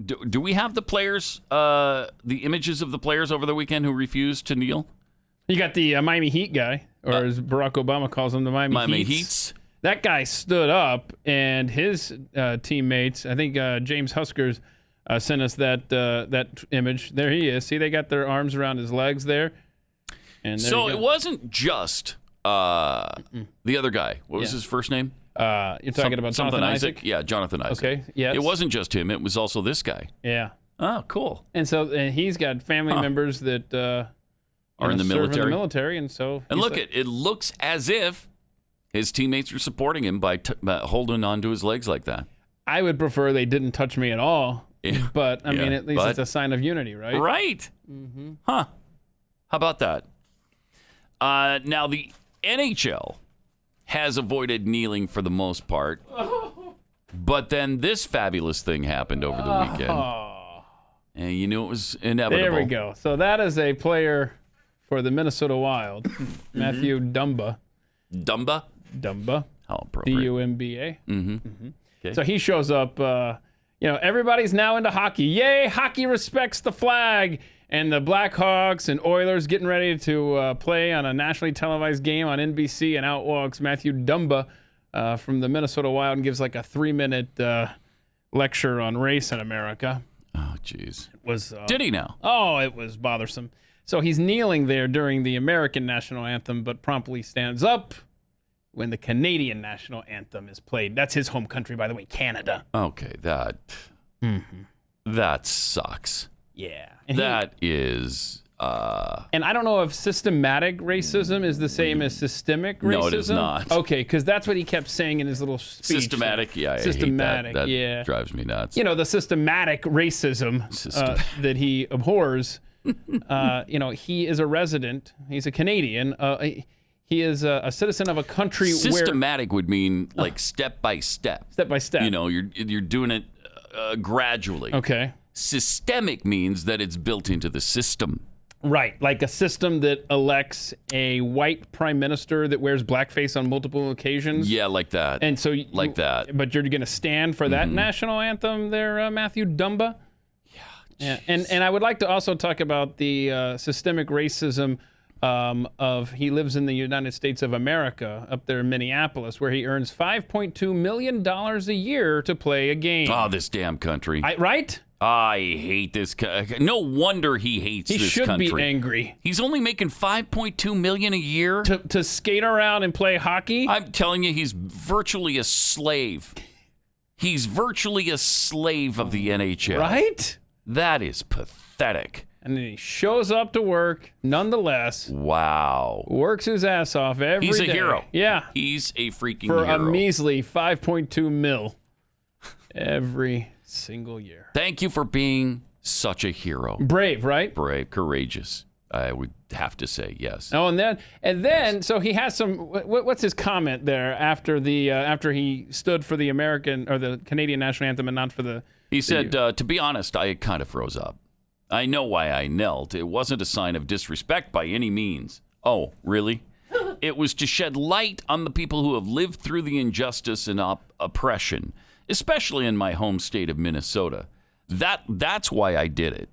Do we have the players, the images of the players over the weekend who refused to kneel? You got the Miami Heat guy, or as Barack Obama calls them, the Miami Heats. That guy stood up, and his teammates, I think James Huskers, sent us that image. There he is. See, they got their arms around his legs there. And there so it wasn't just the other guy. What was his first name? You're talking about Jonathan Isaac? Yeah, Jonathan Isaac. Okay, yes. It wasn't just him. It was also this guy. Yeah. Oh, cool. And he's got family members that are in the serve military. in the military, and so. And look, it looks as if his teammates are supporting him by holding onto his legs like that. I would prefer they didn't touch me at all. Yeah. But I mean, at least it's a sign of unity, right? Right. Mm-hmm. Huh. How about that? Now the NHL has avoided kneeling for the most part, but then this fabulous thing happened over the weekend, and you knew it was inevitable. There we go. So that is a player for the Minnesota Wild, Matthew Dumba. Dumba? How appropriate. D-U-M-B-A. Mm-hmm. Okay. So he shows up. Everybody's now into hockey. Yay! Hockey respects the flag. And the Blackhawks and Oilers getting ready to play on a nationally televised game on NBC, and out walks Matthew Dumba from the Minnesota Wild and gives like a 3-minute lecture on race in America. Oh, jeez. Did he now? Oh, it was bothersome. So he's kneeling there during the American national anthem, but promptly stands up when the Canadian national anthem is played. That's his home country, by the way, Canada. Okay, that sucks. Yeah. That is... And I don't know if systematic racism is the same as systemic racism. No, it is not. Okay, because that's what he kept saying in his little speech. Systematic, yeah, systematic, I hate that. That drives me nuts. The systematic racism that he abhors. He is a resident. He's a Canadian. He is a citizen of a country systematic would mean like step by step. Step by step. You're doing it gradually. Okay. Systemic means that it's built into the system. Right, like a system that elects a white prime minister that wears blackface on multiple occasions. Yeah, like that. And so like that. But you're going to stand for that national anthem there, Matthew Dumba? Yeah. And I would like to also talk about the systemic racism of he lives in the United States of America up there in Minneapolis, where he earns $5.2 million a year to play a game. Oh, this damn country. Right? I hate this country. No wonder he hates this country. He should be angry. He's only making $5.2 million a year to skate around and play hockey. I'm telling you, he's virtually a slave. He's virtually a slave of the NHL. Right? That is pathetic. And then he shows up to work nonetheless. Wow. Works his ass off every day. He's a hero. Yeah. He's a freaking hero. For a measly $5.2 million every single year. Thank you for being such a hero. Brave, right? Brave, courageous. I would have to say yes. Oh, and then, so he has some. What's his comment there after he stood for the American or the Canadian national anthem and not for the? He said, "To be honest, I kind of froze up. I know why I knelt. It wasn't a sign of disrespect by any means. Oh, really? It was to shed light on the people who have lived through the injustice and oppression, especially in my home state of Minnesota. That's why I did it.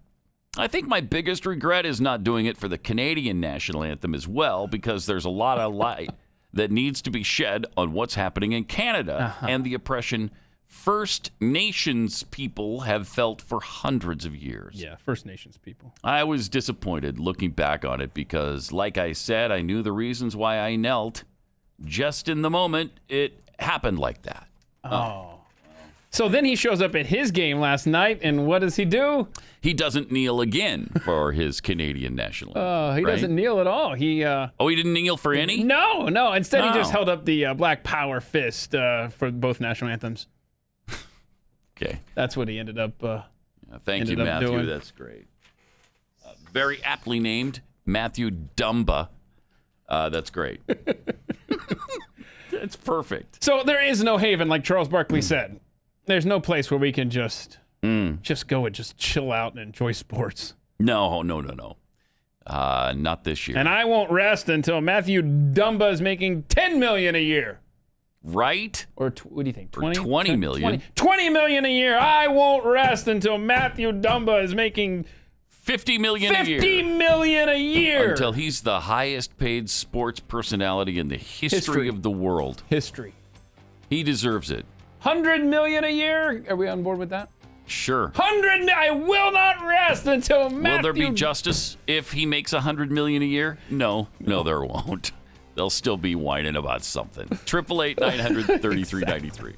I think my biggest regret is not doing it for the Canadian national anthem as well, because there's a lot of light that needs to be shed on what's happening in Canada and the oppression First Nations people have felt for hundreds of years." Yeah, First Nations people. I was disappointed looking back on it because, like I said, I knew the reasons why I knelt. Just in the moment, it happened like that. Oh. So then he shows up at his game last night, and what does he do? He doesn't kneel again for his Canadian national anthem. He doesn't kneel at all. He didn't kneel for any? No. Instead, he just held up the Black Power fist for both national anthems. Okay. That's what he ended up Thank you, Matthew. Doing. That's great. Very aptly named, Matthew Dumba. That's great. That's perfect. So there is no haven, like Charles Barkley said. There's no place where we can just go and just chill out and enjoy sports. No. Not this year. And I won't rest until Matthew Dumba is making $10 million a year. Right? Or what do you think? 20, 20 million. 20 million a year. I won't rest until Matthew Dumba is making 50 million a year. 50 million a year. Until he's the highest paid sports personality in the history of the world. History. He deserves it. 100 million a year. Are we on board with that? Sure. 100. I will not rest until Matthew. Will there be justice if he makes 100 million a year? No, there won't. They'll still be whining about something. 888-900-3393.